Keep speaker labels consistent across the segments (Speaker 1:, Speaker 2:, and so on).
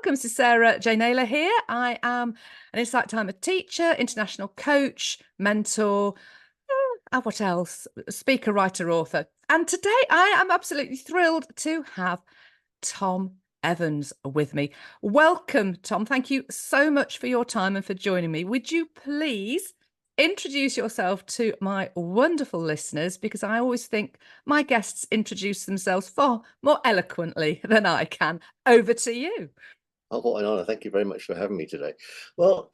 Speaker 1: welcome to Sarah J. Naylor here. I am an Insight Timer teacher, international coach, mentor, what else? Speaker, writer, author. And today I am absolutely thrilled to have Tom Evans with me. Welcome, Tom. Thank you so much for your time and for joining me. Would you please introduce yourself to my wonderful listeners, because I always think my guests introduce themselves far more eloquently than I can. Over to you.
Speaker 2: Oh, what an honour. Thank you very much for having me today. Well,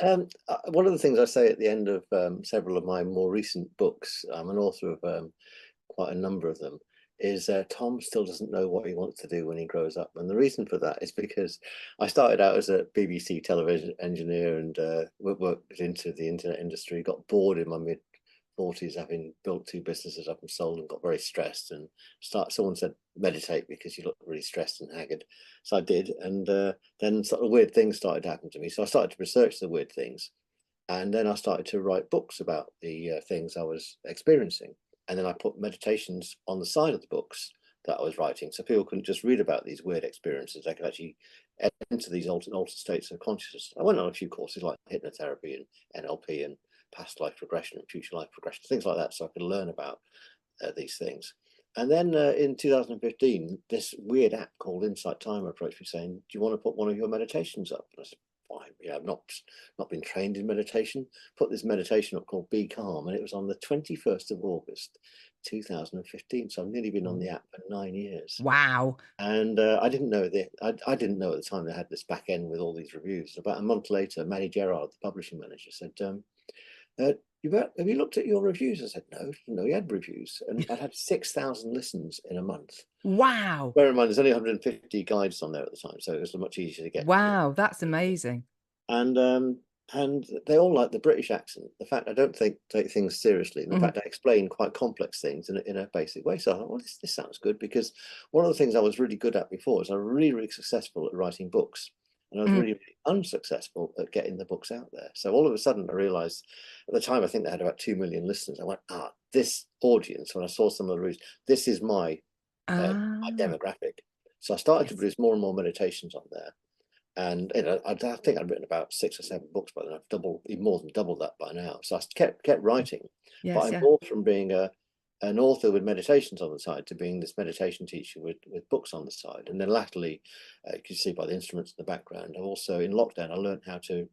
Speaker 2: one of the things I say at the end of several of my more recent books, I'm an author of quite a number of them, is Tom still doesn't know what he wants to do when he grows up. And the reason for that is because I started out as a BBC television engineer and worked into the internet industry, got bored in my mid-40s, having built two businesses up and sold, and got very stressed and someone said meditate because you look really stressed and haggard. So I did, and then sort of weird things started happening to me. So I started to research the weird things, and then I started to write books about the things I was experiencing. And then I put meditations on the side of the books that I was writing, so people couldn't just read about these weird experiences. They could actually enter these altered states of consciousness. I went on a few courses like hypnotherapy and NLP and past life regression and future life regression, things like that, so I could learn about these things. And then in 2015, this weird app called Insight Timer approached me saying, "Do you want to put one of your meditations up?" And I said, "Fine. Yeah, I've not been trained in meditation." Put this meditation up called Be Calm, and it was on the 21st of August, 2015. So I've nearly been on the app for 9 years.
Speaker 1: Wow.
Speaker 2: And I didn't know I didn't know at the time they had this back end with all these reviews. About a month later, Maddie Gerard, the publishing manager, said, have you looked at your reviews? I said, no, he had reviews. And I'd had 6,000 listens in a month.
Speaker 1: Wow.
Speaker 2: Bear in mind, there's only 150 guides on there at the time, so it was much easier to get.
Speaker 1: Wow, that's amazing.
Speaker 2: And they all like the British accent. The fact I don't take things seriously, and the fact I explain quite complex things in a basic way. So I thought, well, this sounds good, because one of the things I was really good at before is I was really, really successful at writing books. And I was really, really unsuccessful at getting the books out there. So all of a sudden I realized, at the time I think they had about 2 million listeners. I went, this audience, when I saw some of the reviews, this is my demographic. So I started to produce more and more meditations on there. And I think I'd written about 6 or 7 books by then. I've even more than doubled that by now. So I kept writing.
Speaker 1: Yes,
Speaker 2: but I morphed from being an author with meditations on the side to being this meditation teacher with books on the side. And then latterly, you can see by the instruments in the background, I've also, in lockdown, I learned how to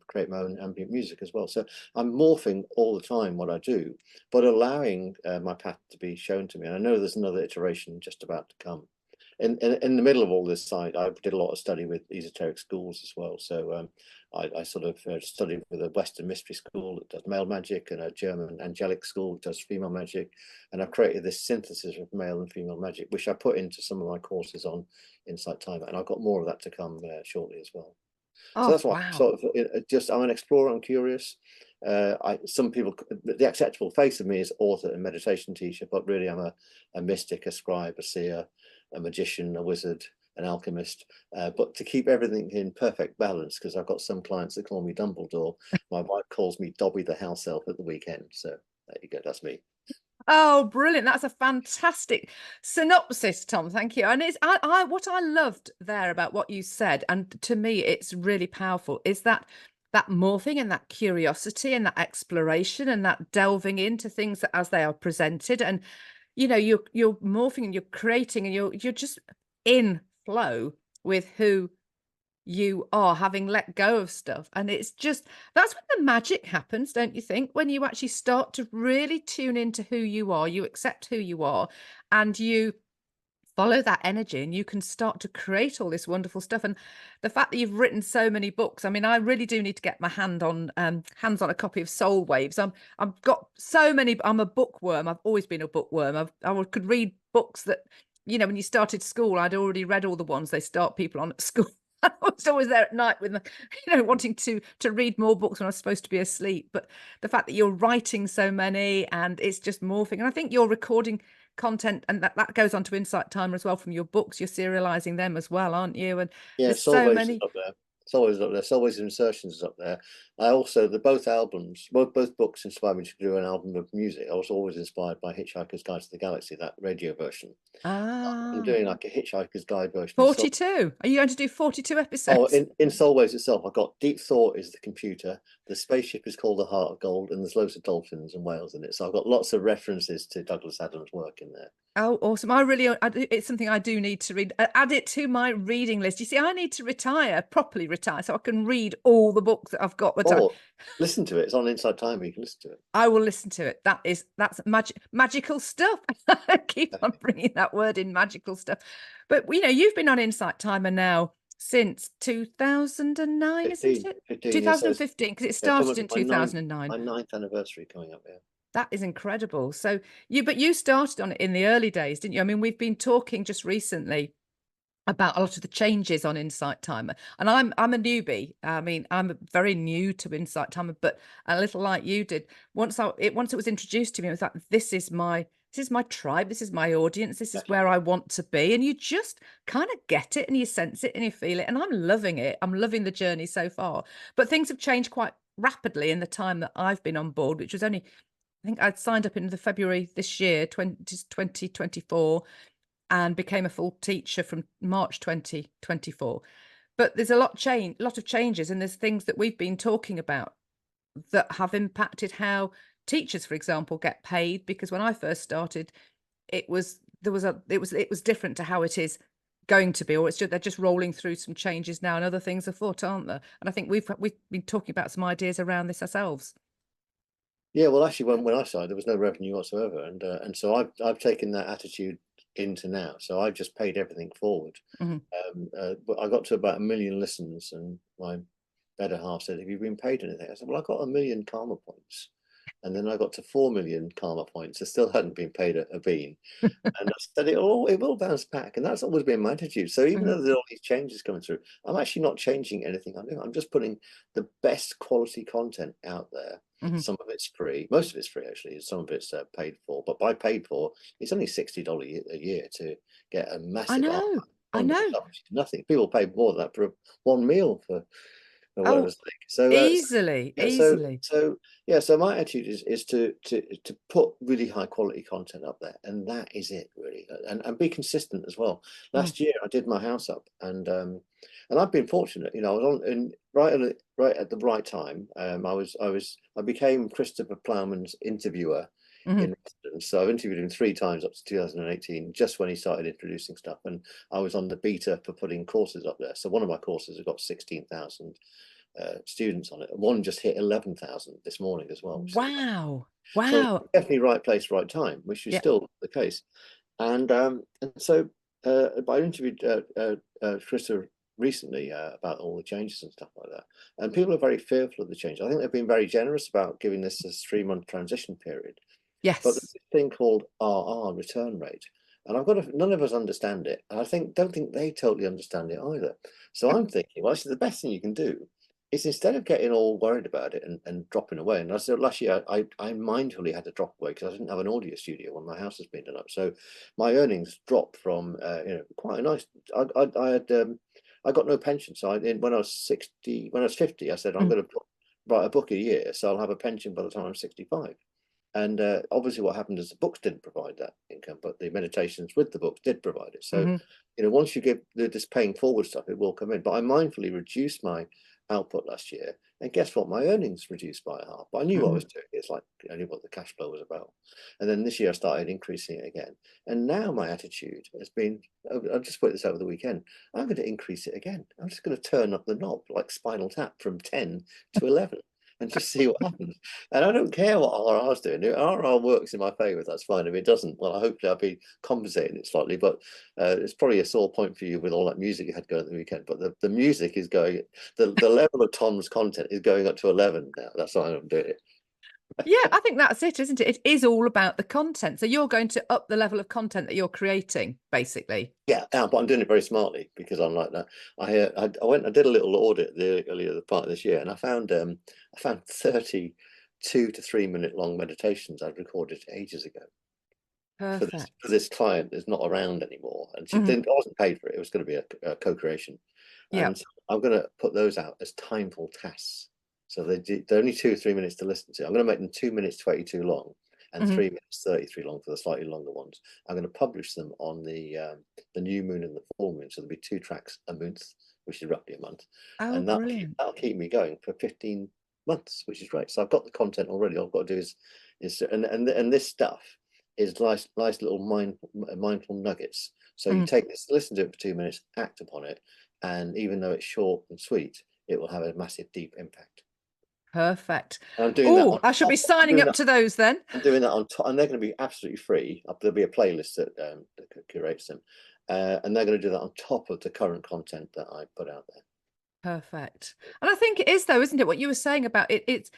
Speaker 2: create my own ambient music as well. So I'm morphing all the time what I do, but allowing my path to be shown to me. And I know there's another iteration just about to come. In the middle of all this, I did a lot of study with esoteric schools as well. So I sort of studied with a Western mystery school that does male magic, and a German angelic school that does female magic. And I've created this synthesis of male and female magic, which I put into some of my courses on Insight Timer. And I've got more of that to come shortly as well. So that's why I'm an explorer. I'm curious. Some people, the acceptable face of me is author and meditation teacher, but really I'm a mystic, a scribe, a seer, a magician, a wizard, an alchemist, but to keep everything in perfect balance, because I've got some clients that call me Dumbledore. My wife calls me Dobby the house elf at the weekend. So there you go, that's me.
Speaker 1: Oh, brilliant. That's a fantastic synopsis, Tom. Thank you. And what I loved there about what you said, and to me it's really powerful, is that morphing and that curiosity and that exploration and that delving into things as they are presented. And you're morphing and you're creating, and you're just in flow with who you are, having let go of stuff. And it's just, that's when the magic happens, don't you think? When you actually start to really tune into who you are, you accept who you are, and you follow that energy, and you can start to create all this wonderful stuff. And the fact that you've written so many books, I mean, I really do need to get my hands on a copy of Soul Waves. I've got so many. I'm a bookworm. I've always been a bookworm. I could read books that, when you started school, I'd already read all the ones they start people on at school. I was always there at night with, wanting to read more books when I was supposed to be asleep. But the fact that you're writing so many, and it's just morphing, and I think you're recording content, and that goes on to Insight Timer as well from your books. You're serializing them as well, aren't you? And
Speaker 2: Yeah,
Speaker 1: there's
Speaker 2: Soul
Speaker 1: so
Speaker 2: Waves is
Speaker 1: many.
Speaker 2: up there. It's always up there. It's always insertions up there. I also both albums, both books inspired me to do an album of music. I was always inspired by Hitchhiker's Guide to the Galaxy, that radio version. I'm
Speaker 1: Ah,
Speaker 2: doing like a Hitchhiker's Guide version of Soul.
Speaker 1: 42. Are you going to do 42
Speaker 2: Oh,
Speaker 1: episodes?
Speaker 2: in Soulways itself, I've got Deep Thought is the computer. The spaceship is called the Heart of Gold, and there's loads of dolphins and whales in it. So I've got lots of references to Douglas Adams' work in there.
Speaker 1: Oh, awesome. It's something I do need to read. Add it to my reading list. You see, I need to retire, properly retire, so I can read all the books that I've got. But
Speaker 2: Or listen to it. It's on Inside Time. You can listen to it.
Speaker 1: I will listen to it. That's magical stuff. Keep on bringing that word in, magical stuff. But you've been on Insight Timer now since 2009, isn't
Speaker 2: 15,
Speaker 1: it?
Speaker 2: 15 years. So
Speaker 1: 2015, because it
Speaker 2: yeah,
Speaker 1: started
Speaker 2: coming
Speaker 1: in
Speaker 2: up my
Speaker 1: 2009.
Speaker 2: ninth anniversary coming up. Yeah.
Speaker 1: That is incredible. So but you started on it in the early days, didn't you? I mean, we've been talking just recently about a lot of the changes on Insight Timer, and I'm a newbie. I mean, I'm very new to Insight Timer, but a little like you did. Once it was introduced to me, it was like, this is my tribe, this is my audience, this is where I want to be, and you just kind of get it, and you sense it, and you feel it, and I'm loving it. I'm loving the journey so far. But things have changed quite rapidly in the time that I've been on board, which was only, I think I'd signed up in the February this year, 2024, and became a full teacher from March 2024. But there's a lot of changes, and there's things that we've been talking about that have impacted how teachers, for example, get paid. Because when I first started, it was different to how it is going to be, or they're just rolling through some changes now, and other things afoot, aren't there? And I think we've been talking about some ideas around this ourselves.
Speaker 2: Yeah, well, actually, when I started, there was no revenue whatsoever, and so I've taken that attitude into now. So I've just paid everything forward.
Speaker 1: Mhm.
Speaker 2: But I got to about 1 million listens, and my better half said, "Have you been paid anything?" I said, "Well, I got 1 million karma points," and then I got to 4 million karma points. I still hadn't been paid a bean. And I said it will bounce back, and that's always been my attitude. So even
Speaker 1: Mhm.
Speaker 2: though there are all these changes coming through, I'm actually not changing anything I do. I'm just putting the best quality content out there.
Speaker 1: Mhm.
Speaker 2: Some of it's free, most of it's free actually. Some of it's paid for, but by paid for, it's only $60 a year to get a
Speaker 1: I
Speaker 2: massive archive,
Speaker 1: know. I
Speaker 2: wonderful
Speaker 1: know.
Speaker 2: stuff, which is nothing. People pay more than that for one meal for
Speaker 1: Oh,
Speaker 2: whatever's like. So,
Speaker 1: easily,
Speaker 2: yeah, so
Speaker 1: easily.
Speaker 2: so yeah, so my attitude is to put really high quality content up there, and that is it really, and be consistent as well.
Speaker 1: Mm.
Speaker 2: Last year I did my house up, and I've been fortunate, I was on in right at the right time. I became Christopher Plowman's interviewer
Speaker 1: Mhm.
Speaker 2: in residence. So I've interviewed him 3 times up to 2018, just when he started introducing stuff, and I was on the beta for putting courses up there. So one of my courses has got 16,000 students on it. One just hit 11,000 this morning as well, which is amazing.
Speaker 1: Wow.
Speaker 2: So
Speaker 1: Wow.
Speaker 2: definitely right place, right time, which is
Speaker 1: Yeah.
Speaker 2: still the case. And so I interviewed Krista recently about all the changes and stuff like that. And people are very fearful of the change. I think they've been very generous about giving this a 3 month transition period. But there's
Speaker 1: Yes.
Speaker 2: this thing called RR, return rate. And none of us understand it. And don't think they totally understand it either. So I'm thinking, well, actually, the best thing you can do is, instead of getting all worried about it and dropping away. And I said last year, I mindfully had to drop away because I didn't have an audio studio when my house has been done up. So my earnings dropped from quite a nice. I got no pension. So when I was 60, when I was 50, I said I'm
Speaker 1: Mm.
Speaker 2: going to write a book a year, so I'll have a pension by the time I'm 65. And obviously, what happened is the books didn't provide that income, but the meditations with the books did provide it. So,
Speaker 1: Mhm.
Speaker 2: once you give this paying forward stuff, it will come in. But I mindfully reduced my output last year, and guess what? My earnings reduced by half. But I knew what I was
Speaker 1: Mhm.
Speaker 2: doing. It's like I knew what the cash flow was about. And then this year, I started increasing it again. And now my attitude has been: I'll just put this over the weekend. I'm going to increase it again. I'm just going to turn up the knob like Spinal Tap from 10 to 11 and just see what happens. And I don't care what RR's doing. If RR works in my favour, that's fine. If it doesn't, well, I hope I'll be compensating it slightly. But it's probably a sore point for you with all that music you had going at the weekend. But the music is going, the level of Tom's content is going up to 11 now. That's why I'm doing it.
Speaker 1: Yeah, I think that's it, isn't it? It is all about the content. So you're going to up the level of content that you're creating, basically.
Speaker 2: Yeah, but I'm doing it very smartly because I'm like that. I did a little audit earlier the part of this year, and I found 32 to 3 minute long meditations I'd recorded ages ago for
Speaker 1: Perfect.
Speaker 2: this client that's not around anymore, and she
Speaker 1: Mhm.
Speaker 2: didn't I wasn't paid for it. It was going to be a co-creation,
Speaker 1: Yeah.
Speaker 2: And I'm going to put those out as timeful tasks. So they're only 2 or 3 minutes to listen to. I'm going to make them 2 minutes 22 long and
Speaker 1: Hmm.
Speaker 2: 3 minutes 33 long for the slightly longer ones. I'm going to publish them on the new moon and the full moon. So there'll be 2 tracks a month, which is roughly a month,
Speaker 1: Oh,
Speaker 2: and
Speaker 1: brilliant.
Speaker 2: that'll keep me going for 15 months, which is great. So I've got the content already. All I've got to do is and this stuff is nice little mindful nuggets. So you
Speaker 1: Mhm.
Speaker 2: take this, listen to it for 2 minutes, act upon it, and even though it's short and sweet, it will have a massive, deep impact.
Speaker 1: Perfect.
Speaker 2: And I'm doing that
Speaker 1: Oh,
Speaker 2: on
Speaker 1: I should
Speaker 2: top.
Speaker 1: be signing up to those then.
Speaker 2: I'm doing that on top, and they're going to be absolutely free. There'll be a playlist that curates them, and they're going to do that on top of the current content that I put out there.
Speaker 1: Perfect. And I think it is though, isn't it? What you were saying about it, it's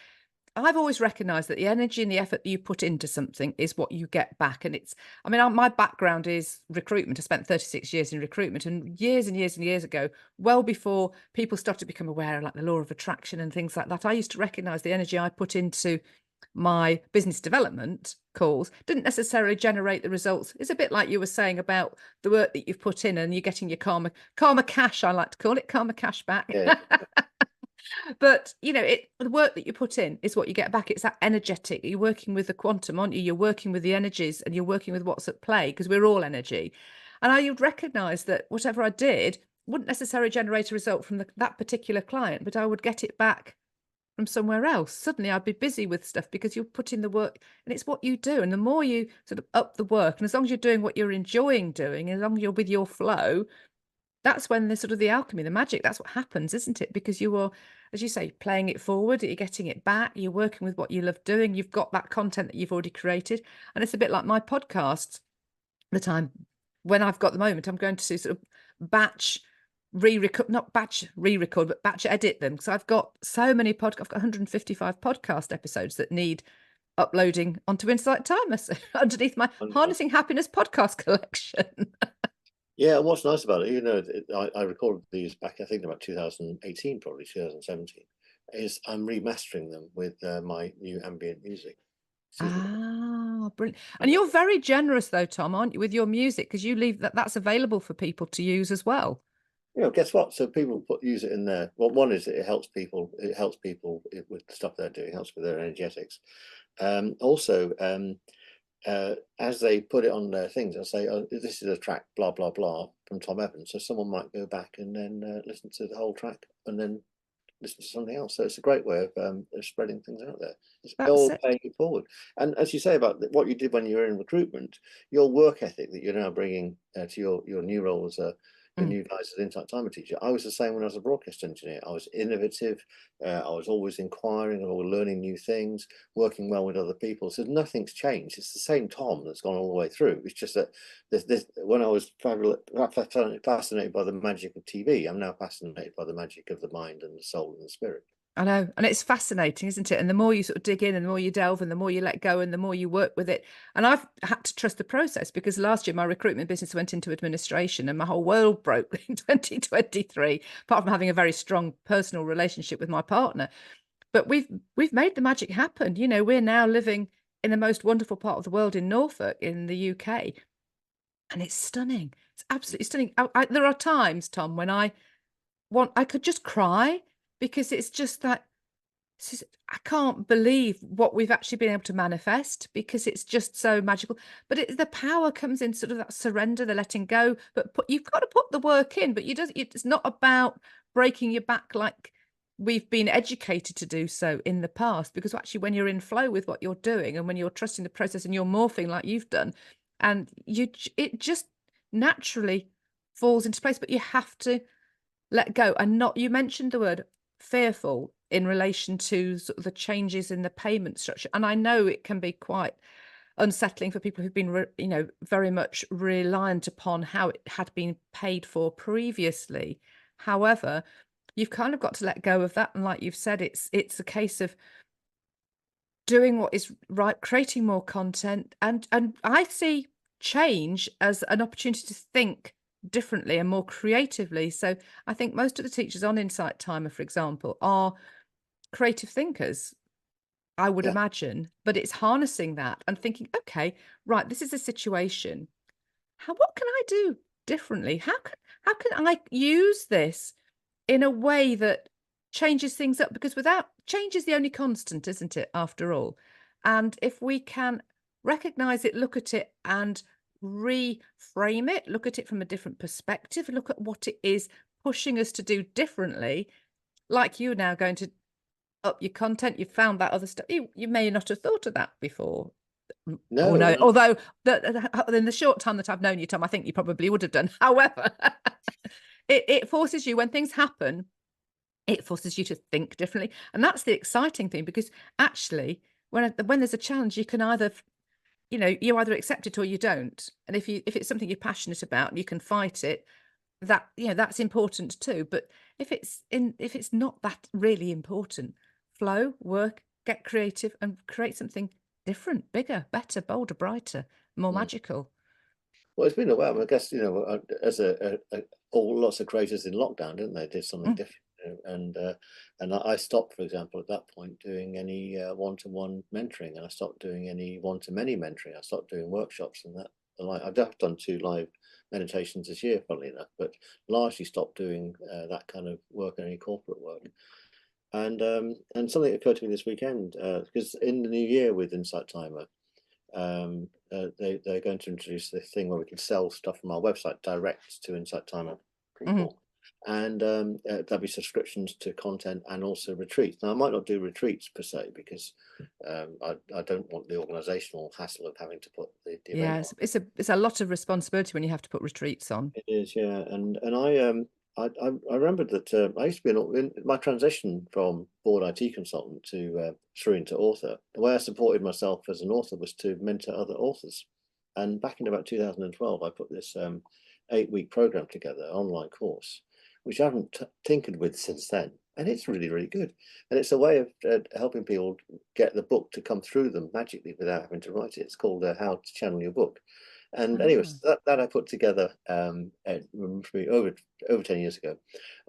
Speaker 1: I've always recognized that the energy and the effort that you put into something is what you get back. And it's, I mean, my background is recruitment. I spent 36 years in recruitment, and years and years ago, well before people started to become aware of like the law of attraction and things like that, I used to recognize the energy I put into my business development calls didn't necessarily generate the results. It's a bit like you were saying about the work that you've put in and you're getting your karma cash, I like to call it, karma cash back.
Speaker 2: Yeah,
Speaker 1: But the work that you put in is what you get back. It's that energetic. You're working with the quantum, aren't you? You're working with the energies and you're working with what's at play, because we're all energy. And I would recognize that whatever I did wouldn't necessarily generate a result from that particular client, but I would get it back from somewhere else. Suddenly I'd be busy with stuff because you're putting the work, and it's what you do. And the more you sort of up the work, and as long as you're doing what you're enjoying doing, as long as you're with your flow, that's when the sort of the alchemy, the magic, that's what happens, isn't it? Because you are, as you say, playing it forward, you're getting it back, you're working with what you love doing, you've got that content that you've already created. And it's a bit like my podcasts that when I've got the moment, I'm going to sort of batch re-record, not batch re-record, but batch edit them. So I've got so many I've got 155 podcast episodes that need uploading onto Insight Timer, so underneath my
Speaker 2: wonderful.
Speaker 1: Harnessing Happiness podcast collection.
Speaker 2: Yeah, what's nice about it, I recorded these back, I think about 2018, probably 2017, is I'm remastering them with my new ambient music. Excuse me.
Speaker 1: Ah, brilliant. And
Speaker 2: And
Speaker 1: you're very generous though, Tom, aren't you, with your music? Because you leave that's available for people to use as well.
Speaker 2: guess what? So people use it in there. Well, one is that it helps people. It helps people with the stuff they're doing. It helps with their energetics. Also, as they put it on their things, they'll say, "Oh, this is a track, blah blah blah, from Tom Evans." So someone might go back and then listen to the whole track and then listen to something else. So it's a great way of spreading things out there. It's
Speaker 1: That's
Speaker 2: all
Speaker 1: it.
Speaker 2: paying it forward. And as you say about what you did when you were in recruitment, your work ethic that you're now bringing to your new role as your
Speaker 1: Mm.
Speaker 2: new guys as Insight Timer teacher. I was the same when I was a broadcast engineer. I was innovative. I was always inquiring and always learning new things, working well with other people. So nothing's changed. It's the same Tom that's gone all the way through. It's just that when I was fascinated by the magic of TV, I'm now fascinated by the magic of the mind and the soul and the spirit.
Speaker 1: I know. And it's fascinating, isn't it? And the more you sort of dig in and the more you delve and the more you let go and the more you work with it. And I've had to trust the process, because last year my recruitment business went into administration and my whole world broke in 2023, apart from having a very strong personal relationship with my partner. But we've made the magic happen. We're now living in the most wonderful part of the world in Norfolk in the UK. And it's stunning. It's absolutely stunning. There are times, Tom, when I could just cry, because it's just that I can't believe what we've actually been able to manifest, because it's just so magical. But the power comes in sort of that surrender, the letting go. But you've got to put the work in. But it's not about breaking your back like we've been educated to do so in the past. Because actually, when you're in flow with what you're doing and when you're trusting the process and you're morphing like you've done, and it just naturally falls into place. But you have to let go. And not, you mentioned the word fearful in relation to sort of the changes in the payment structure, and I know it can be quite unsettling for people who've been very much reliant upon how it had been paid for previously. However, you've kind of got to let go of that, and like you've said, it's a case of doing what is right, creating more content, and I see change as an opportunity to think differently and more creatively. So I think most of the teachers on Insight Timer, for example, are creative thinkers, I would
Speaker 2: Yeah,
Speaker 1: imagine, but it's harnessing that and thinking, okay, right, this is a situation. What can I do differently? How can I use this in a way that changes things up, because without change is the only constant, isn't it, after all? And if we can recognize it, look at it and reframe it, look at it from a different perspective, look at what it is pushing us to do differently, like you now going to up your content, you found that other stuff. You may not have thought of that before. Oh
Speaker 2: No,
Speaker 1: no,
Speaker 2: and
Speaker 1: although in the short time that I've known you, Tom, I think you probably would have done. However, it forces you, when things happen, it forces you to think differently. And that's the exciting thing, because actually when there's a challenge, you can either, you either accept it or you don't. And if it's something you're passionate about and you can fight it, that, that's important too. But if it's not that really important, flow, work, get creative and create something different, bigger, better, bolder, brighter, more
Speaker 2: mm.
Speaker 1: magical.
Speaker 2: Well, it's been a while. I guess, as all lots of creators in lockdown, didn't they? Did something
Speaker 1: Mm,
Speaker 2: different, and I stopped, for example, at that point doing any one-to-one mentoring, and I stopped doing any one-to-many mentoring. I stopped doing workshops and that. I've done 2 live meditations this year, funnily enough, but largely stopped doing that kind of work, any corporate work. And something occurred to me this weekend, because in the new year with Insight Timer, they're going to introduce this thing where we can sell stuff from our website direct to Insight Timer
Speaker 1: mm.
Speaker 2: people, and there'll be subscriptions to content and also retreats. Now, I might not do retreats per se, because I don't want the organizational hassle of having to put the event
Speaker 1: Yeah,
Speaker 2: on.
Speaker 1: it's a lot of responsibility when you have to put retreats on.
Speaker 2: It is, yeah, and I remembered that I used to be in my transition from board IT consultant to through into author. The way I supported myself as an author was to mentor other authors. And back in about 2012, I put this 8-week program together, online course, which I haven't tinkered with since then. And it's really, really good. And it's a way of helping people get the book to come through them magically without having to write it. It's called How to Channel Your Book. And
Speaker 1: Ah.
Speaker 2: anyways, that I put together over 10 years ago.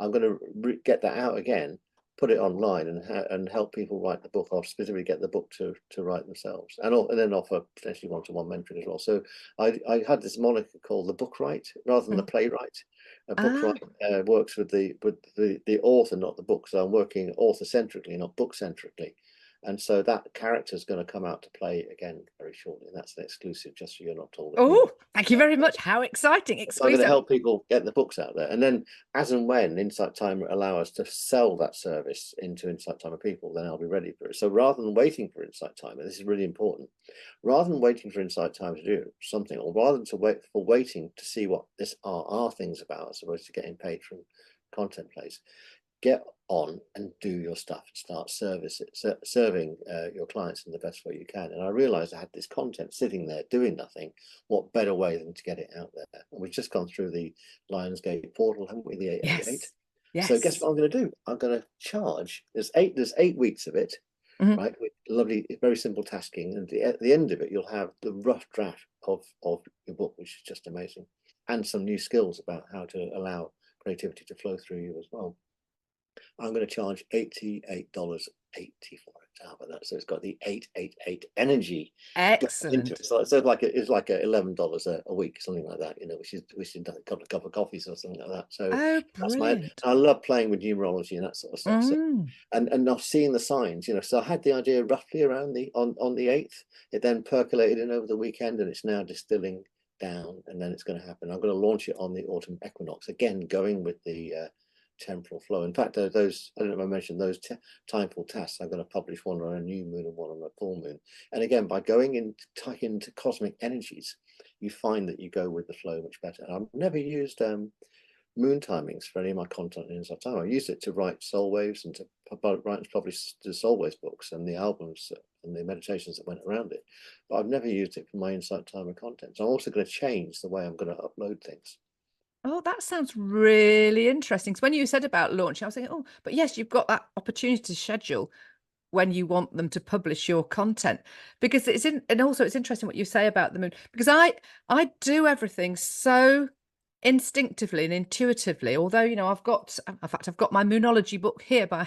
Speaker 2: I'm going to get that out again, put it online, and help people write the book, or specifically get the book to write themselves, and then offer potentially one-to-one mentoring as well. So I had this moniker called the book write rather than the
Speaker 1: Mm.
Speaker 2: playwright. A book
Speaker 1: Ah.
Speaker 2: write works with the author, not the book. So I'm working author centrically, not book centrically. And so that character is going to come out to play again very shortly. And that's an exclusive, just so you're not told at
Speaker 1: Oh,
Speaker 2: uni.
Speaker 1: thank you very much. How exciting.
Speaker 2: So I'm going to
Speaker 1: Exclusive.
Speaker 2: help people get the books out there. And then as and when Insight Timer allow us to sell that service into Insight Timer people, then I'll be ready for it. So rather than waiting for Insight Timer, this is really important. Rather than waiting for Insight Timer to do something, or rather than waiting to see what this are things about, as opposed to getting paid from content plays, get on and do your stuff and start serving your clients in the best way you can. And I realized I had this content sitting there doing nothing. What better way than to get it out there? And we've just gone through the Lionsgate portal, haven't we? The 888.
Speaker 1: Yes.
Speaker 2: So guess
Speaker 1: Yes.
Speaker 2: what I'm going to do? I'm going to charge. There's 8 weeks of it,
Speaker 1: Mhm.
Speaker 2: right? With lovely, very simple tasking, and at the end of it, you'll have the rough draft of your book, which is just amazing, and some new skills about how to allow creativity to flow through you as well. I'm going to charge $88.80 for it. How about that? So it's got the 888 energy built into
Speaker 1: Excellent.
Speaker 2: it. So it's like $11 a week, something like that. Which is a couple of coffees or something like that. So
Speaker 1: Oh,
Speaker 2: that's my.
Speaker 1: brilliant.
Speaker 2: I love playing with numerology and that sort of stuff. So
Speaker 1: Mm.
Speaker 2: and not seeing the signs. So I had the idea roughly around on the 8th. It then percolated in over the weekend, and it's now distilling down, and then it's going to happen. I'm going to launch it on the autumn equinox again, going with the temporal flow. In fact, those, I don't know if I mentioned, those timeful tests, I'm going to publish one on a new moon and one on a full moon. And again, by going into cosmic energies, you find that you go with the flow much better. And I've never used moon timings for any of my content in Insight Time. I used it to write soul waves and to write and publish the soul waves books and the albums and the meditations that went around it. But I've never used it for my Insight Timer content. So I'm also going to change the way I'm going to upload things.
Speaker 1: Oh, that sounds really interesting. So when you said about launching, I was thinking, oh, but yes, you've got that opportunity to schedule when you want them to publish your content, because and also it's interesting what you say about the moon, because I do everything so instinctively and intuitively, although I've got, in fact, I've got my moonology book here by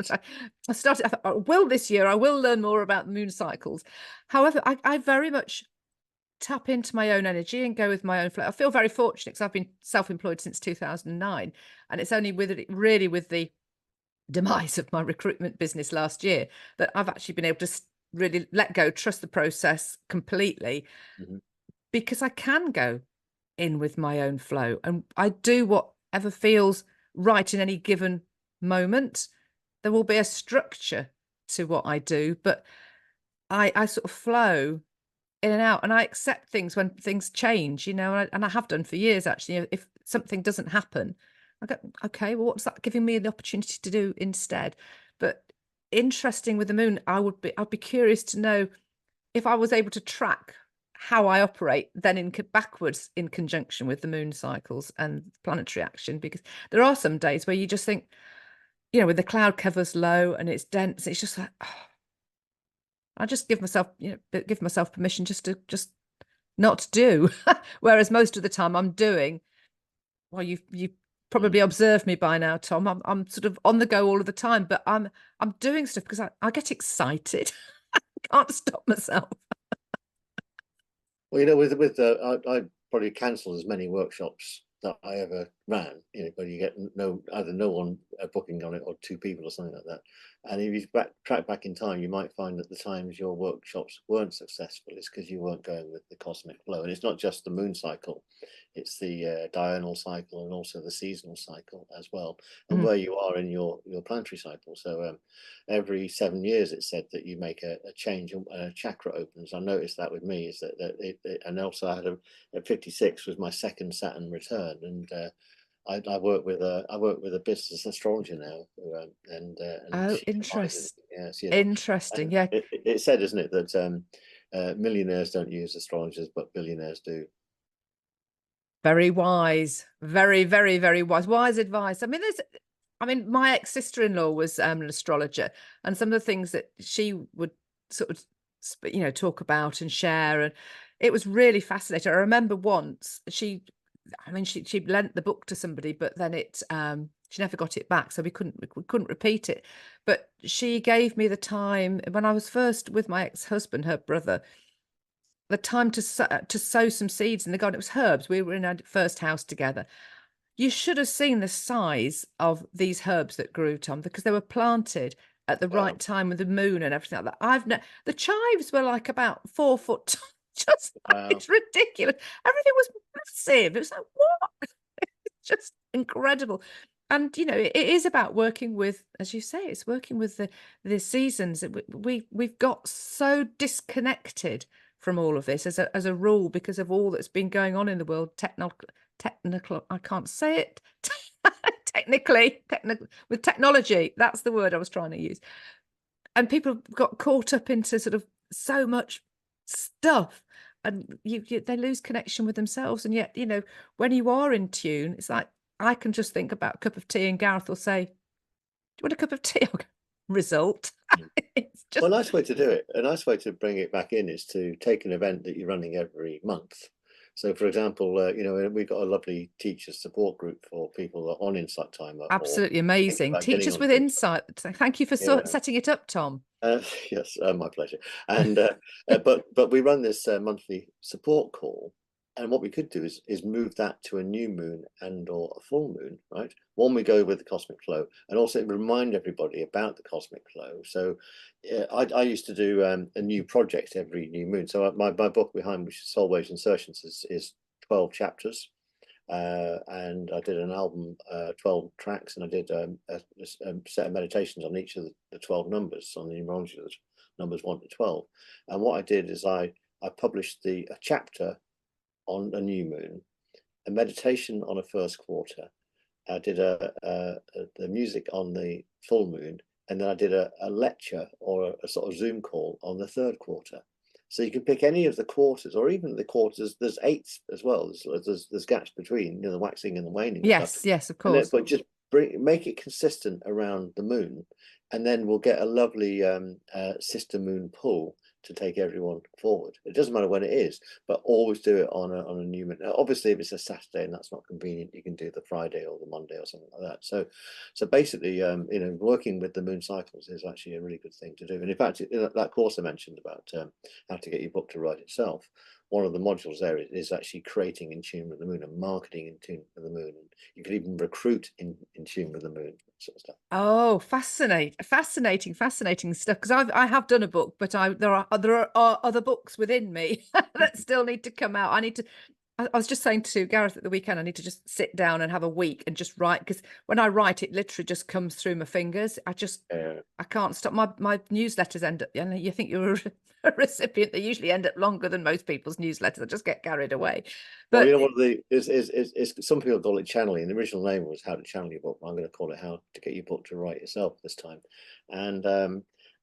Speaker 2: Right.
Speaker 1: I started, I thought, I will this year, I will learn more about moon cycles. However, I very much tap into my own energy and go with my own flow. I feel very fortunate because I've been self-employed since 2009, and it's only with it really with the demise of my recruitment business last year that I've actually been able to really let go, trust the process completely,
Speaker 2: Mhm.
Speaker 1: because I can go in with my own flow and I do whatever feels right in any given moment. There will be a structure to what I do, but I sort of flow in and out, and I accept things when things change, and I have done for years actually. If something doesn't happen, I go, okay, well, what's that giving me the opportunity to do instead? But interesting with the moon, I'd be curious to know if I was able to track how I operate then backwards in conjunction with the moon cycles and planetary action, because there are some days where you just think, with the cloud covers low and it's dense, it's just like, oh, I just give myself permission just not to do. Whereas most of the time I'm doing, well, you've
Speaker 2: Mm.
Speaker 1: probably observed me by now, Tom. I'm sort of on the go all of the time, but I'm doing stuff because I get excited. I can't stop myself.
Speaker 2: Well, I probably cancelled as many workshops that I ever ran. But you get either no one booking on it or two people or something like that. And if you track back in time, you might find that the times your workshops weren't successful is because you weren't going with the cosmic flow. And it's not just the moon cycle; it's the diurnal cycle and also the seasonal cycle as well, and
Speaker 1: Mm.
Speaker 2: where you are in your planetary cycle. So every 7 years, it's said that you make a change and a chakra opens. I noticed that with me is and also at 56 was my second Saturn return, and I work with a business astrologer now, and
Speaker 1: Oh,
Speaker 2: she's amazing.
Speaker 1: interest,
Speaker 2: Yes,
Speaker 1: interesting.
Speaker 2: and
Speaker 1: Yeah,
Speaker 2: it said, isn't it, that millionaires don't use astrologers, but billionaires do.
Speaker 1: very wise, very, very, very wise. Wise advice. My ex-sister-in-law was an astrologer, and some of the things that she would sort of, talk about and share, and it was really fascinating. I remember once she lent the book to somebody, but then she never got it back, so we couldn't repeat it. But she gave me the time when I was first with my ex-husband, her brother, the time to sow some seeds in the garden. It was herbs. We were in our first house together. You should have seen the size of these herbs that grew, Tom, because they were planted at the right
Speaker 2: Wow.
Speaker 1: time with the moon and everything like that. The chives were like about 4 foot tall. Just
Speaker 2: Wow.
Speaker 1: it's ridiculous. Everything was massive. It was like, what? It's just incredible. And it is about working with, as you say, it's working with the seasons. We've got so disconnected from all of this as a rule because of all that's been going on in the world. Technical, I can't say it. Technical with technology. That's the word I was trying to use. And people got caught up into sort of so much stuff, and they lose connection with themselves. And yet, when you are in tune, it's like I can just think about a cup of tea, and Gareth will say, "Do you want a cup of tea?" I'll go, result. It's just
Speaker 2: Well, a nice way to do it, a nice way to bring it back in is to take an event that you're running every month. So, for example, we've got a lovely teacher support group for people that are on Insight Timer or
Speaker 1: absolutely
Speaker 2: thinking
Speaker 1: amazing.
Speaker 2: about getting
Speaker 1: Teachers with
Speaker 2: onto Insight.
Speaker 1: insight. Thank you for
Speaker 2: Yeah.
Speaker 1: setting it up, Tom.
Speaker 2: Yes, my pleasure. And but we run this monthly support call, and what we could do is move that to a new moon and or a full moon, right? One we go with the cosmic flow, and also remind everybody about the cosmic flow. So I used to do a new project every new moon. So my book behind, which is Soul Waves Insertions, is 12 chapters. And I did an album, 12 tracks, and I did a set of meditations on each of the 12 numbers, on the numerology of the numbers 1 to 12. And what I did is I published a chapter on a new moon, a meditation on a first quarter. I did the music on the full moon, and then I did a lecture or a sort of Zoom call on the third quarter. So you can pick any of the quarters, or even the quarters. There's eights as well. There's gaps between, the waxing and the waning and stuff.
Speaker 1: Yes, yes, of
Speaker 2: And then,
Speaker 1: course.
Speaker 2: but just make it consistent around the moon, and then we'll get a lovely sister moon pull to take everyone forward. It doesn't matter when it is, but always do it on a new moon. Obviously, if it's a Saturday and that's not convenient, you can do the Friday or the Monday or something like that. So basically, working with the moon cycles is actually a really good thing to do. And in fact, that course I mentioned about how to get your book to write itself, one of the modules there is actually creating in tune with the moon and marketing in tune with the moon. And you can even recruit in tune with the moon, sort of stuff.
Speaker 1: Oh, fascinating stuff. Because I have done a book, but there are other books within me that still need to come out. I need to. I was just saying to Gareth at the weekend, I need to just sit down and have a week and just write, because when I write, it literally just comes through my fingers. I can't stop. My newsletters end up, and you think you're a recipient, they usually end up longer than most people's newsletters. I just get carried away.
Speaker 2: Well, you
Speaker 1: But
Speaker 2: know what the is some people call it channeling. The original name was How to Channel Your Book. I'm going to call it How to Get Your Book to Write Yourself this time. And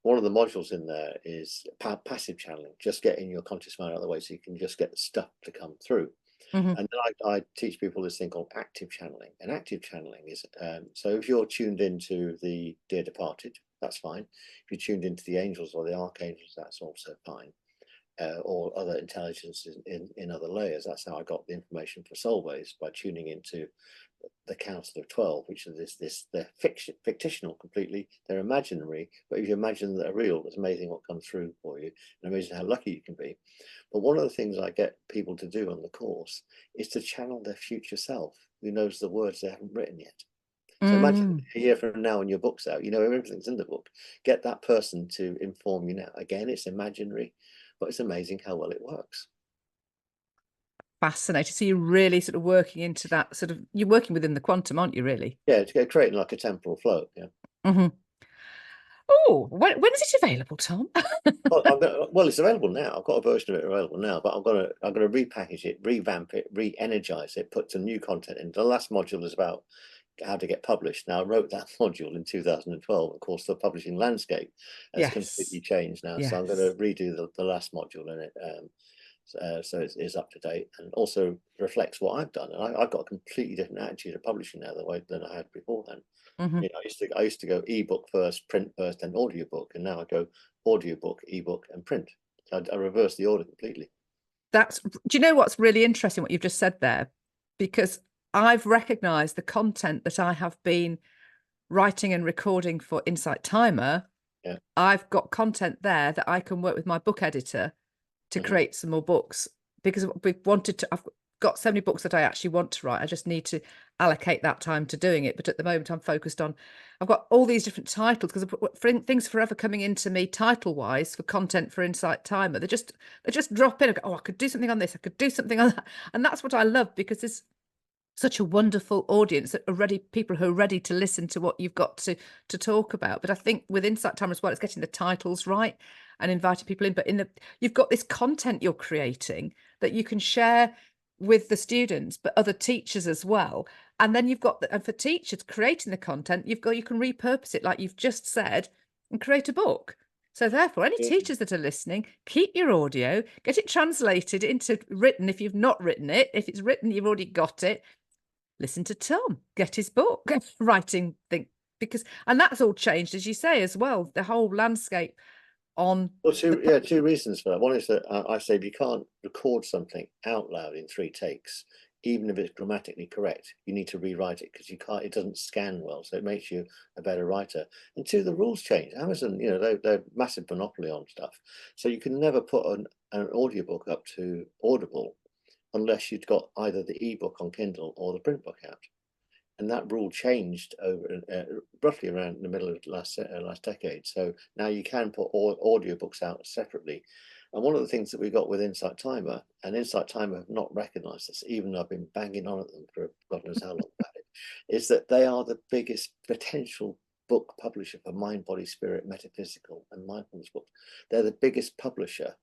Speaker 2: one of the modules in there is passive channeling, just getting your conscious mind out of the way so you can just get the stuff to come through.
Speaker 1: mhm,
Speaker 2: And then I teach people this thing called active channeling. And active channeling is so if you're tuned into the dear departed, that's fine. If you're tuned into the angels or the archangels, that's also fine. Or other intelligences in other layers. That's how I got the information for Soulways, by tuning into the Council of 12, which is they're fictional completely. They're imaginary, but if you imagine that they're real, it's amazing what comes through for you, and amazing how lucky you can be. But one of the things I get people to do on the course is to channel their future self, who knows the words they haven't written yet. So imagine
Speaker 1: mm.
Speaker 2: a year from now when your book's out, you know everything's in the book. Get that person to inform you now. Again, it's imaginary, but it's amazing how well it works.
Speaker 1: Fascinating. So you're really sort of working into that sort of, you're working within the quantum, aren't you, really?
Speaker 2: Yeah, to get creating like a temporal flow. Yeah.
Speaker 1: Hmm. Oh, when is it available, Tom?
Speaker 2: Well, it's available now. I've got a version of it available now, but I'm gonna repackage it, revamp it, re-energize it, put some new content in. The last module is about how to get published. Now, I wrote that module in 2012. Of course, the publishing landscape has
Speaker 1: Yes.
Speaker 2: completely changed now, so I'm going
Speaker 1: Yes.
Speaker 2: to redo the last module in it. So it's up to date and also reflects what I've done. And I've got a completely different attitude of publishing now than I had before then.
Speaker 1: Hmm.
Speaker 2: You know, I used to go ebook first, print first, then audiobook, and now I go audiobook, ebook, and print. I reverse the order completely.
Speaker 1: Do you know what's really interesting, what you've just said there? Because I've recognized the content that I have been writing and recording for Insight Timer.
Speaker 2: Yeah.
Speaker 1: I've got content there that I can work with my book editor to
Speaker 2: Hmm.
Speaker 1: create some more books, because we've wanted to. I've got so many books that I actually want to write. I just need to allocate that time to doing it. But at the moment, I'm focused on. I've got all these different titles because things forever coming into me title wise for content for Insight Timer. They just drop in. I go, oh, I could do something on this. I could do something on that, and that's what I love, because there's such a wonderful audience that are ready, people who are ready to listen to what you've got to talk about. But I think with Insight Timer as well, it's getting the titles right and inviting people in. But you've got this content you're creating that you can share with the students, but other teachers as well. And then you've got and for teachers creating the content, you can repurpose it, like you've just said, and create a book. So therefore, any
Speaker 2: Yeah.
Speaker 1: teachers that are listening, keep your audio, get it translated into written if you've not written it. If it's written, you've already got it. Listen to Tom, get his book, writing thing, because, and that's all changed, as you say, as well. The whole landscape on
Speaker 2: Well,
Speaker 1: the
Speaker 2: two reasons for that. One is that I say if you can't record something out loud in 3 takes, even if it's grammatically correct, you need to rewrite it because you can't. It doesn't scan well, so it makes you a better writer. And two, the rules change. Amazon, you know, they're massive monopoly on stuff, so you can never put an audiobook up to Audible unless you've got either the ebook on Kindle or the print book out. And that rule changed over roughly around the middle of last decade. So now you can put audiobooks out separately. And one of the things that we got with Insight Timer, and Insight Timer have not recognised this, even though I've been banging on at them for God knows how long about it, is that they are the biggest potential book publisher for mind, body, spirit, metaphysical, and mindfulness books. They're the biggest publisher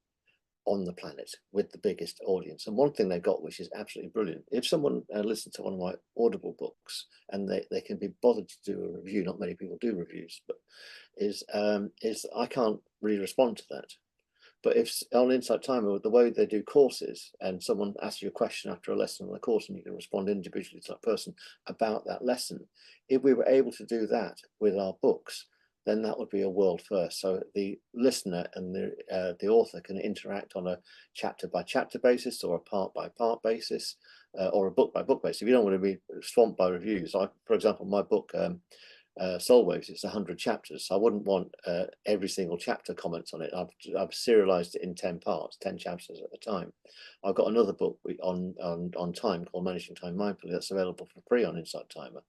Speaker 2: on the planet with the biggest audience. And one thing they got, which is absolutely brilliant, if someone listens to one of my Audible books and they can be bothered to do a review, not many people do reviews, but is I can't really respond to that. But if on Insight Timer, the way they do courses, and someone asks you a question after a lesson on the course, and you can respond individually to that person about that lesson, if we were able to do that with our books, then that would be a world first. So the listener and the author can interact on a chapter by chapter basis, or a part by part basis, or a book by book basis. If you don't want to be swamped by reviews, for example, my book. Soul Waves, it's 100 chapters. So I wouldn't want every single chapter comments on it. I've serialized it in 10 parts, 10 chapters at a time. I've got another book on time called Managing Time Mindfully that's available for free on Insight Timer.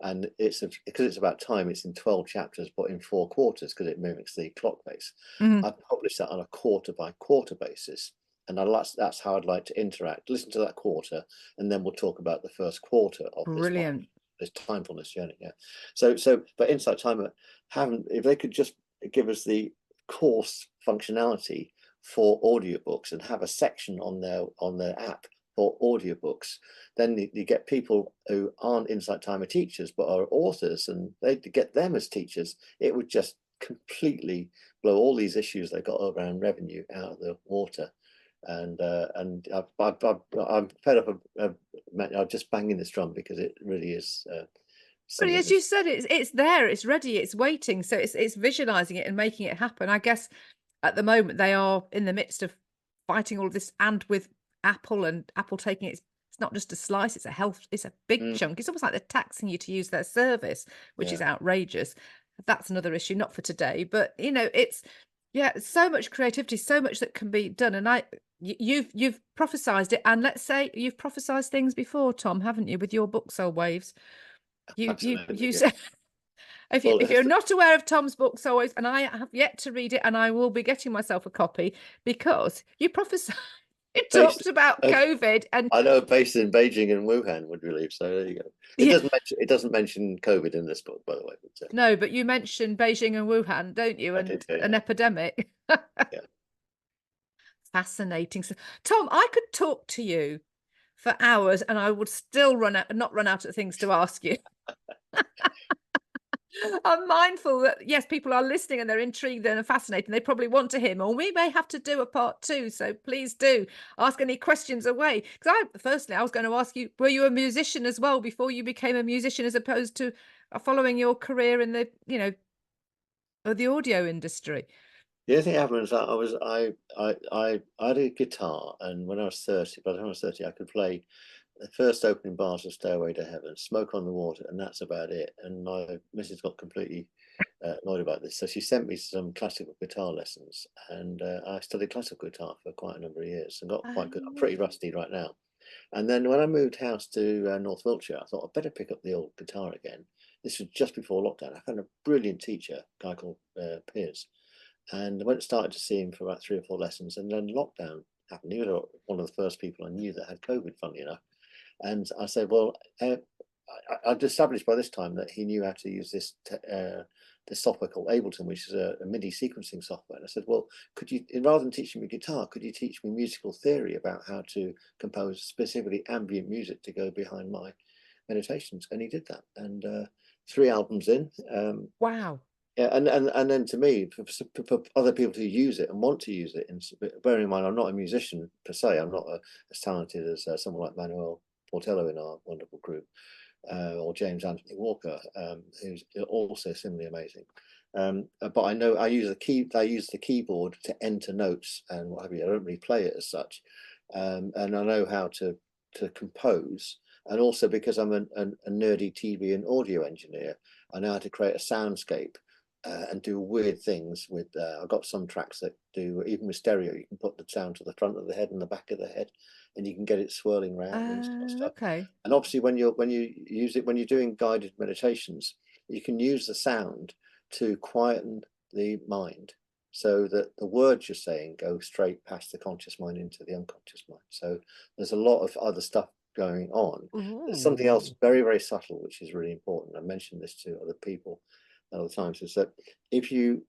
Speaker 2: And because it's about time, it's in 12 chapters, but in 4 quarters because it mimics the clock face.
Speaker 1: Mhm.
Speaker 2: I've published that on a quarter by quarter basis. And that's how I'd like to interact. Listen to that quarter, and then we'll talk about the first quarter of
Speaker 1: Brilliant.
Speaker 2: this timefulness journey. Yeah. But Insight Timer haven't. If they could just give us the course functionality for audiobooks and have a section on their app for audiobooks, then you get people who aren't Insight Timer teachers but are authors, and they get them as teachers. It would just completely blow all these issues they got around revenue out of the water. And I'm fed up of just banging this drum because it really is
Speaker 1: But
Speaker 2: something
Speaker 1: as
Speaker 2: that's
Speaker 1: you said, it's there, it's ready, it's waiting. So it's visualizing it and making it happen. I guess at the moment they are in the midst of fighting all of this, and with Apple, and Apple taking it's not just a slice, it's a big
Speaker 2: mm,
Speaker 1: chunk. It's almost like they're taxing you to use their service, which is
Speaker 2: yeah.
Speaker 1: outrageous. That's another issue, not for today. But it's yeah, so much creativity, so much that can be done. And you've prophesized it, and let's say you've prophesized things before, Tom, haven't you, with your book Soul Waves?
Speaker 2: Absolutely,
Speaker 1: You
Speaker 2: yeah.
Speaker 1: said
Speaker 2: Well,
Speaker 1: if you're not aware of Tom's books always, and I have yet to read it, and I will be getting myself a copy because you prophesied. It
Speaker 2: based,
Speaker 1: talked about
Speaker 2: uh,
Speaker 1: COVID, and
Speaker 2: I know based in Beijing and Wuhan, would you believe? So there you go.
Speaker 1: yeah,
Speaker 2: It doesn't mention COVID in this book, by the way. But,
Speaker 1: no, but you mentioned Beijing and Wuhan, don't you,
Speaker 2: I did,
Speaker 1: and
Speaker 2: yeah,
Speaker 1: an epidemic.
Speaker 2: yeah.
Speaker 1: Fascinating. So, Tom, I could talk to you for hours, and I would still not run out of things to ask you. I'm mindful that yes, people are listening and they're intrigued and fascinated. They probably want to hear more. We may have to do a part 2, so please do ask any questions away. Because firstly, I was going to ask you, were you a musician as well before you became a musician, as opposed to following your career in the the audio industry?
Speaker 2: The other thing that happened was that I had a guitar, and when I was 30, by the time I was 30, I could play the first opening bars of Stairway to Heaven, Smoke on the Water, and that's about it. And my missus got completely annoyed about this, so she sent me some classical guitar lessons, and I studied classical guitar for quite a number of years and got quite good. I'm pretty rusty right now. And then when I moved house to North Wiltshire, I thought I'd better pick up the old guitar again. This was just before lockdown. I found a brilliant teacher, a guy called Piers, and I went and started to see him for about 3 or 4 lessons, and then lockdown happened. He was one of the first people I knew that had COVID, funnily enough. And I said, well, I'd established by this time that he knew how to use this software called Ableton, which is a MIDI sequencing software. And I said, well, could you, rather than teaching me guitar, could you teach me musical theory about how to compose specifically ambient music to go behind my meditations? And he did that. And 3 albums in,
Speaker 1: Wow.
Speaker 2: yeah, and then to me, for other people to use it and want to use it, and bearing in mind, I'm not a musician per se. I'm not as talented as someone like Manuel Portello in our wonderful group, or James Anthony Walker, who's also similarly amazing. But I know I use the keyboard to enter notes and what have you. I don't really play it as such, and I know how to compose. And also because I'm a nerdy TV and audio engineer, I know how to create a soundscape and do weird things with. I've got some tracks that do, even with stereo, you can put the sound to the front of the head and the back of the head, and you can get it swirling around and stuff.
Speaker 1: Okay.
Speaker 2: And obviously, when you use it, when you're doing guided meditations, you can use the sound to quieten the mind, so that the words you're saying go straight past the conscious mind into the unconscious mind. So there's a lot of other stuff going on. There's something else
Speaker 1: Ooh.
Speaker 2: very, very subtle, which is really important. I mentioned this to other people other times, is that if you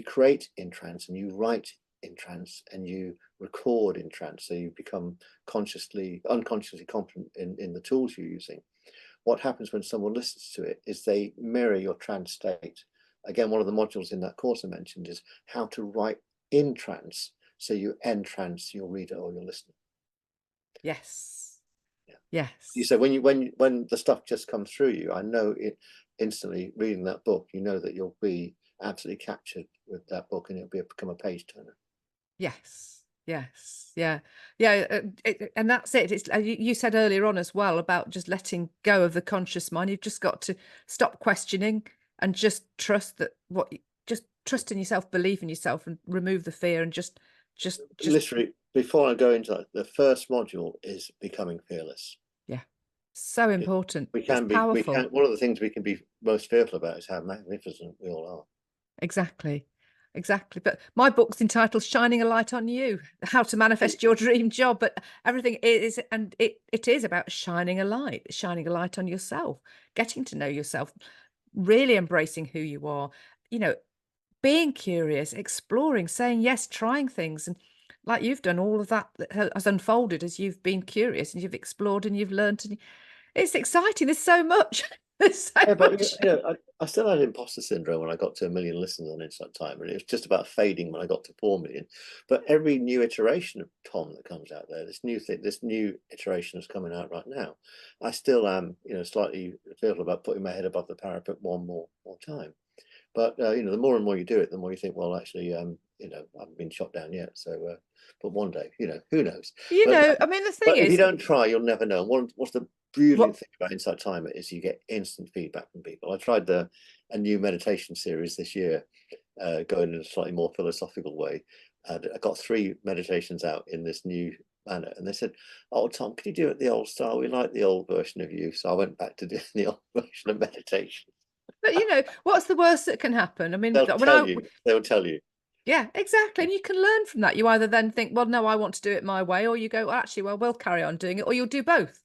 Speaker 2: create in trance and you write in trance and you record in trance, so you become unconsciously competent in the tools you're using, what happens when someone listens to it is they mirror your trance state. Again, one of the modules in that course I mentioned is how to write in trance, so you entrance your reader or your listener.
Speaker 1: Yes.
Speaker 2: Yeah. You
Speaker 1: Yes.
Speaker 2: say when the stuff just comes through you, I know it instantly. Reading that book, you know that you'll be absolutely captured with that book, and it'll become a page turner.
Speaker 1: Yes. Yes, yeah, yeah, and that's it. It's you said earlier on as well about just letting go of the conscious mind. You've just got to stop questioning and just trust that just trust in yourself, believe in yourself, and remove the fear, and just
Speaker 2: Literally, before I go into that, the first module is becoming fearless.
Speaker 1: yeah, so important.
Speaker 2: We
Speaker 1: It's
Speaker 2: can be, we
Speaker 1: powerful.
Speaker 2: can, one of the things we can be most fearful about is how magnificent we all are.
Speaker 1: Exactly. Exactly. But my book's entitled Shining a Light on You, How to Manifest Your Dream Job. But everything is, and it is about shining a light on yourself, getting to know yourself, really embracing who you are, you know, being curious, exploring, saying yes, trying things. And like you've done, all of that has unfolded as you've been curious and you've explored and you've learned. And it's exciting. There's so much. There's so
Speaker 2: Yeah, but
Speaker 1: much.
Speaker 2: I still had imposter syndrome when I got to 1 million listeners on Insight Timer, and it was just about fading when I got to 4 million. But every new iteration of Tom that comes out there, this new thing, this new iteration is coming out right now. I still am, slightly fearful about putting my head above the parapet one more time. But the more and more you do it, the more you think, well, actually, I haven't been shot down yet. So, but one day, who knows? But
Speaker 1: I mean, the thing
Speaker 2: but if you
Speaker 1: is,
Speaker 2: don't try, you'll never know. What's the brilliant
Speaker 1: what
Speaker 2: thing about Insight Timer is you get instant feedback from people. I tried a new meditation series this year, going in a slightly more philosophical way. And I got 3 meditations out in this new manner. And they said, "Oh, Tom, can you do it the old style? We like the old version of you." So I went back to doing the old version of meditation.
Speaker 1: but what's the worst that can happen? I mean,
Speaker 2: They'll
Speaker 1: when
Speaker 2: tell you. They'll tell you.
Speaker 1: yeah, exactly. And you can learn from that. You either then think, well, no, I want to do it my way, or you go, well, actually, well, we'll carry on doing it, or you'll do both.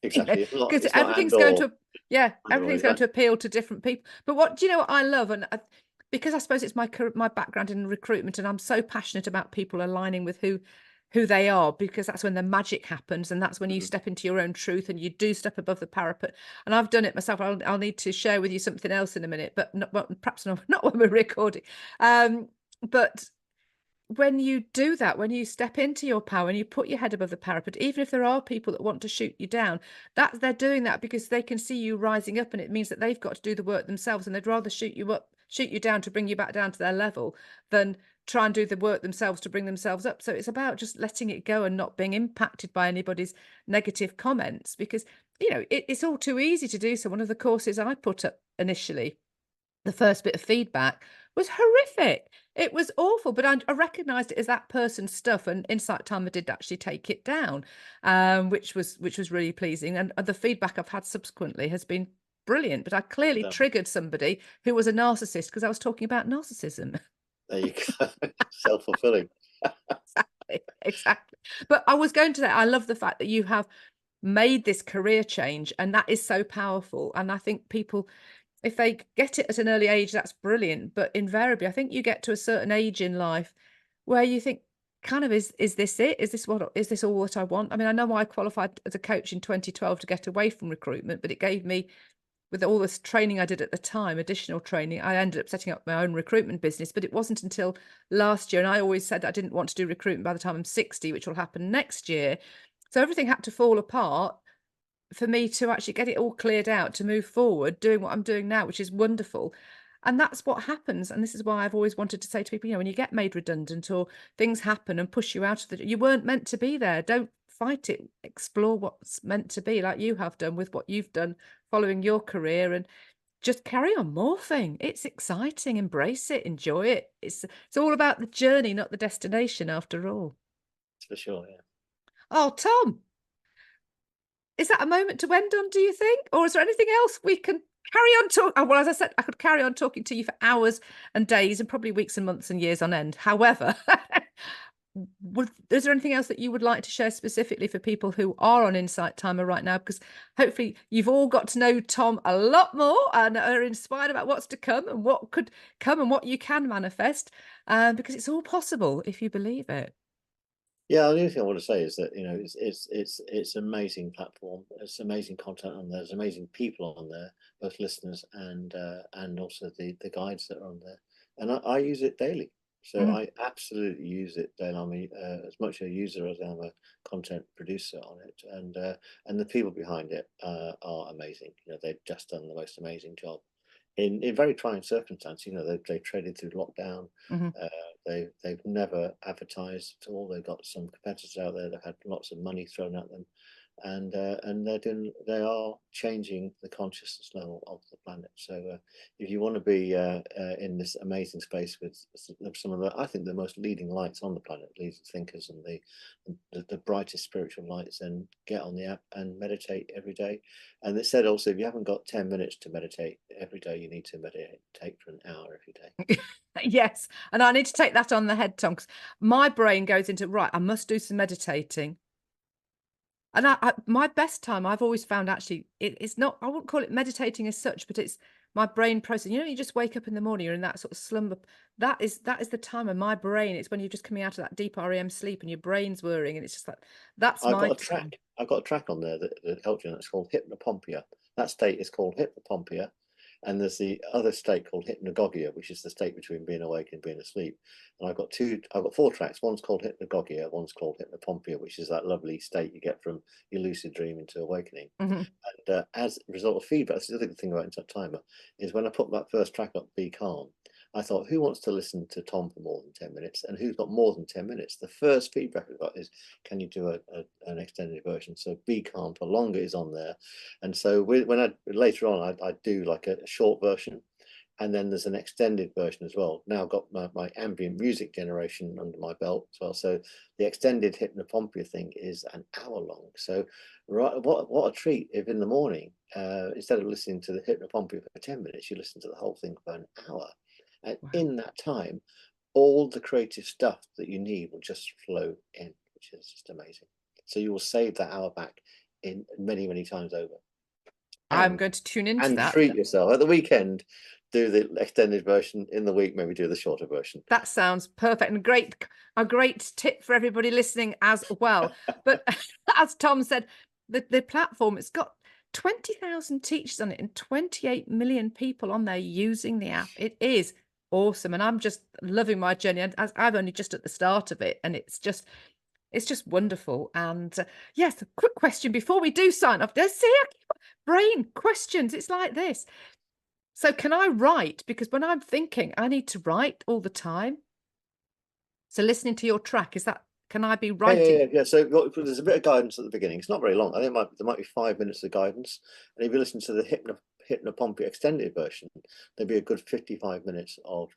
Speaker 2: Exactly.
Speaker 1: Because
Speaker 2: It's not and
Speaker 1: everything's going
Speaker 2: or,
Speaker 1: to, yeah,
Speaker 2: either or.
Speaker 1: everything's going to appeal to different people. But what do you know what I love? And because I suppose it's my background in recruitment, and I'm so passionate about people aligning with who they are, because that's when the magic happens, and that's when you
Speaker 2: Mhm.
Speaker 1: step into your own truth and you do step above the parapet. And I've done it myself. I'll need to share with you something else in a minute, but perhaps not when we're recording. But when you do that, when you step into your power and you put your head above the parapet, even if there are people that want to shoot you down, that they're doing that because they can see you rising up, and it means that they've got to do the work themselves, and they'd rather shoot you down to bring you back down to their level than try and do the work themselves to bring themselves up. So it's about just letting it go and not being impacted by anybody's negative comments, because it's all too easy to do. So one of the courses I put up initially, the first bit of feedback was horrific. It was awful, but I recognized it as that person's stuff, and Insight Timer did actually take it down, which was really pleasing. And the feedback I've had subsequently has been brilliant. But I clearly
Speaker 2: So,
Speaker 1: triggered somebody who was a narcissist because I was talking about narcissism.
Speaker 2: there you go. Self-fulfilling.
Speaker 1: Exactly, exactly. But I was going to say, I love the fact that you have made this career change, and that is so powerful. And I think people, if they get it at an early age, that's brilliant. But invariably, I think you get to a certain age in life where you think, kind of, is this it? Is this all that I want? I mean, I know I qualified as a coach in 2012 to get away from recruitment, but it gave me, with all this training I did at the time, additional training, I ended up setting up my own recruitment business. But it wasn't until last year, and I always said I didn't want to do recruitment by the time I'm 60, which will happen next year. So everything had to fall apart for me to actually get it all cleared out to move forward, doing what I'm doing now, which is wonderful. And that's what happens. And this is why I've always wanted to say to people, when you get made redundant or things happen and push you out of you weren't meant to be there. Don't fight it. Explore what's meant to be, like you have done with what you've done following your career, and just carry on morphing. It's exciting. Embrace it. Enjoy it. It's all about the journey, not the destination, after all.
Speaker 2: For sure, yeah.
Speaker 1: Oh, Tom, is that a moment to end on, do you think? Or is there anything else we can carry on talking? Oh, well, as I said, I could carry on talking to you for hours and days and probably weeks and months and years on end. However, is there anything else that you would like to share specifically for people who are on Insight Timer right now? Because hopefully you've all got to know Tom a lot more and are inspired about what's to come and what could come and what you can manifest, because it's all possible if you believe it.
Speaker 2: Yeah, the only thing I want to say is that it's an amazing platform. There's amazing content on there. There's amazing people on there, both listeners and also the guides that are on there. And I use it daily, so
Speaker 1: Mm.
Speaker 2: I absolutely use it daily. I mean, as much a user as I'm a content producer on it, and the people behind it are amazing. They've just done the most amazing job in very trying circumstances. You know, they traded through lockdown.
Speaker 1: Hmm.
Speaker 2: Uh, they've never advertised at all. They've got some competitors out there that had lots of money thrown at them, and they are changing the consciousness level of the planet. So if you want to be in this amazing space with some of the, I think, the most leading lights on the planet, leading thinkers, and the brightest spiritual lights, then get on the app and meditate every day. And it said also, if you haven't got 10 minutes to meditate every day, you need to meditate for an hour every day.
Speaker 1: Yes, and I need to take that on the head, Tom, 'cause my brain goes into, right, I must do some meditating. And my best time, I've always found, actually, it's not, I wouldn't call it meditating as such, but it's my brain process. You know, you just wake up in the morning, you're in that sort of slumber. That is the time of my brain. It's when you're just coming out of that deep REM sleep and your brain's whirring, and it's just like, that's
Speaker 2: I've
Speaker 1: my
Speaker 2: got a
Speaker 1: time.
Speaker 2: track. I've got a track on there that helps you. And it's called hypnopompia. That state is called hypnopompia, and there's the other state called hypnagogia, which is the state between being awake and being asleep. And I've got two. I've got four tracks. One's called hypnagogia. One's called hypnopompia, which is that lovely state you get from your lucid dream into awakening.
Speaker 1: Hmm.
Speaker 2: And as a result of feedback, that's the other thing about Inside Timer, is when I put that first track up, Be Calm, I thought, who wants to listen to Tom for more than 10 minutes? And who's got more than 10 minutes? The first feedback I got is, can you do an extended version? So Be Calm for Longer is on there. And so when I later on, I do like a short version. And then there's an extended version as well. Now I've got my ambient music generation under my belt as well. So the extended hypnopompia thing is an hour long. So right, what a treat if in the morning, instead of listening to the hypnopompia for 10 minutes, you listen to the whole thing for an hour. And
Speaker 1: Wow.
Speaker 2: in that time, all the creative stuff that you need will just flow in, which is just amazing. So you will save that hour back in many, many times over.
Speaker 1: I'm
Speaker 2: And
Speaker 1: going to tune into
Speaker 2: and
Speaker 1: that.
Speaker 2: treat yourself at the weekend. Do the extended version in the week. Maybe do the shorter version.
Speaker 1: That sounds perfect, and a great tip for everybody listening as well. But as Tom said, the platform, it's got 20,000 teachers on it and 28 million people on there using the app. It is awesome, and I'm just loving my journey. And as I've only just at the start of it, and it's just wonderful. And yes, a quick question before we do sign off. Let's see, brain questions. It's like this. So can I write? Because when I'm thinking, I need to write all the time. So listening to your track, can I be
Speaker 2: Yeah, yeah,
Speaker 1: writing?
Speaker 2: yeah, yeah. So there's a bit of guidance at the beginning. It's not very long. I think there might be 5 minutes of guidance. And if you listen to the Hypnopompia extended version, there'd be a good 55 minutes of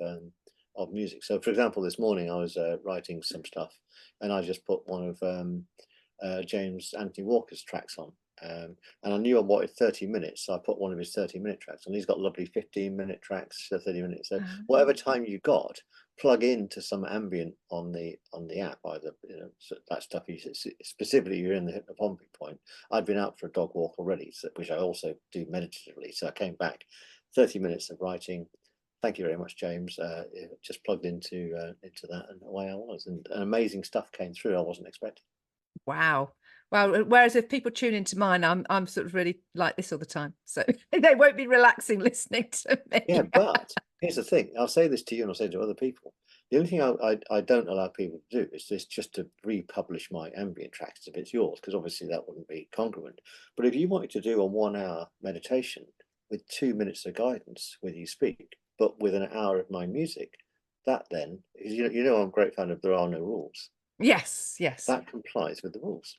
Speaker 2: music. So, for example, this morning I was writing some stuff, and I just put one of James Anthony Walker's tracks on. And I knew I wanted 30 minutes, so I put one of his 30-minute tracks, and he's got lovely 15-minute tracks, so 30 minutes. So whatever time you got, plug into some ambient on the app, either so that stuff you specifically you're in the hypnopompic point. I'd been out for a dog walk already, which I also do meditatively. So I came back, 30 minutes of writing. Thank you very much, James. Just plugged into that, and away I was, and amazing stuff came through I wasn't expecting.
Speaker 1: Wow. Well, whereas if people tune into mine, I'm sort of really like this all the time. So they won't be relaxing listening to
Speaker 2: Yeah,
Speaker 1: me.
Speaker 2: but here's the thing. I'll say this to you and I'll say it to other people. The only thing I don't allow people to do is just to republish my ambient tracks if it's yours, because obviously that wouldn't be congruent. But if you wanted to do a 1 hour meditation with 2 minutes of guidance when you speak, but with an hour of my music, that then, because I'm a great fan of There Are No Rules,
Speaker 1: Yes, yes.
Speaker 2: that complies with the rules.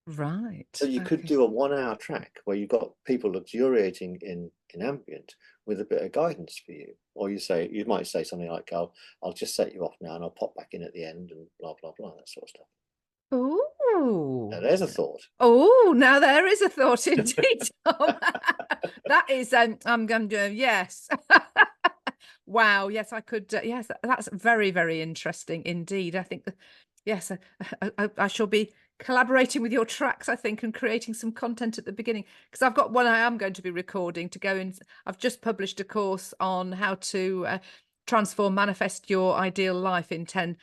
Speaker 2: So
Speaker 1: Right.
Speaker 2: you could
Speaker 1: Okay.
Speaker 2: do a 1 hour track where you've got people luxuriating in ambient with a bit of guidance for you. Or you might say something like, I'll just set you off now and I'll pop back in at the end and blah blah blah, that sort of stuff. Now
Speaker 1: Oh.
Speaker 2: there's a thought.
Speaker 1: Oh, now there is a thought indeed, Tom. That is, I'm going to, yes. Wow. Yes, I could. Yes, that's very, very interesting indeed. I think, yes, I shall be collaborating with your tracks, I think, and creating some content at the beginning, because I've got one I am going to be recording to go in. I've just published a course on how to manifest your ideal life in 10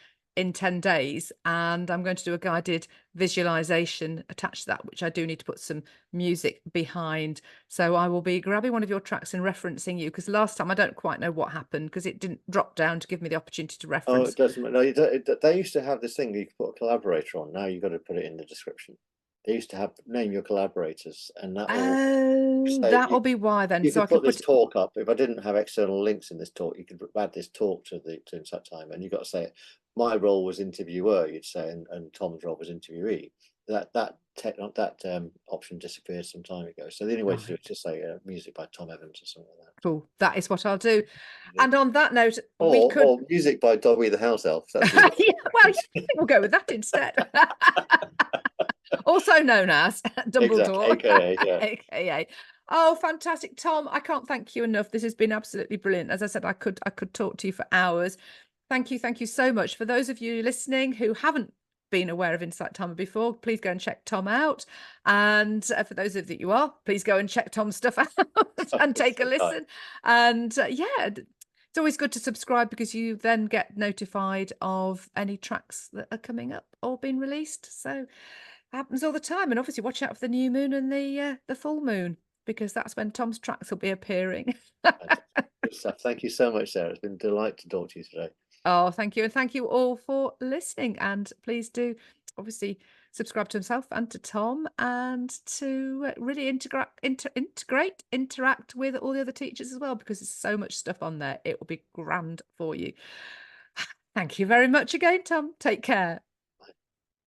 Speaker 1: days, and I'm going to do a guided visualization attached to that, which I do need to put some music behind. So I will be grabbing one of your tracks and referencing you, because last time I don't quite know what happened, because it didn't drop down to give me the opportunity to
Speaker 2: Oh,
Speaker 1: reference.
Speaker 2: it doesn't. No, they used to have this thing you could put a collaborator on. Now you've got to put it in the description. they used to have name your collaborators, and that will
Speaker 1: Oh,
Speaker 2: say
Speaker 1: that'll be why then.
Speaker 2: you
Speaker 1: So I
Speaker 2: could put
Speaker 1: could
Speaker 2: this
Speaker 1: put
Speaker 2: talk up. If I didn't have external links in this talk, you could add this talk to such time, and you've got to say my role was interviewer, you'd say, and Tom's role was interviewee. That option disappeared some time ago. So the only way to do it
Speaker 1: right.
Speaker 2: is just say music by Tom Evans or something like
Speaker 1: Cool. That is what I'll do.
Speaker 2: that.
Speaker 1: And on that note, we
Speaker 2: Or
Speaker 1: could
Speaker 2: music by Dobby the House Elf. That's
Speaker 1: yeah,
Speaker 2: really
Speaker 1: well, yeah, I think we'll go with that instead. Also known as
Speaker 2: exactly,
Speaker 1: Dumbledore,
Speaker 2: AKA, yeah.
Speaker 1: aka. Oh, fantastic, Tom! I can't thank you enough. This has been absolutely brilliant. As I said, I could talk to you for hours. Thank you so much. For those of you listening who haven't been aware of Insight Timer before, please go and check Tom out. And for those of you are, please go and check Tom's stuff out and take a
Speaker 2: So kind.
Speaker 1: listen. And yeah, it's always good to subscribe because you then get notified of any tracks that are coming up or being released. So happens all the time. And obviously watch out for the new moon and the full moon, because that's when Tom's tracks will be appearing.
Speaker 2: Fantastic. Good stuff. Thank you so much, Sarah. It's been a delight to talk to you today.
Speaker 1: Oh, thank you. And thank you all for listening. And please do obviously subscribe to himself and to Tom, and to really interact with all the other teachers as well, because there's so much stuff on there. It will be grand for you. Thank you very much again, Tom. Take care.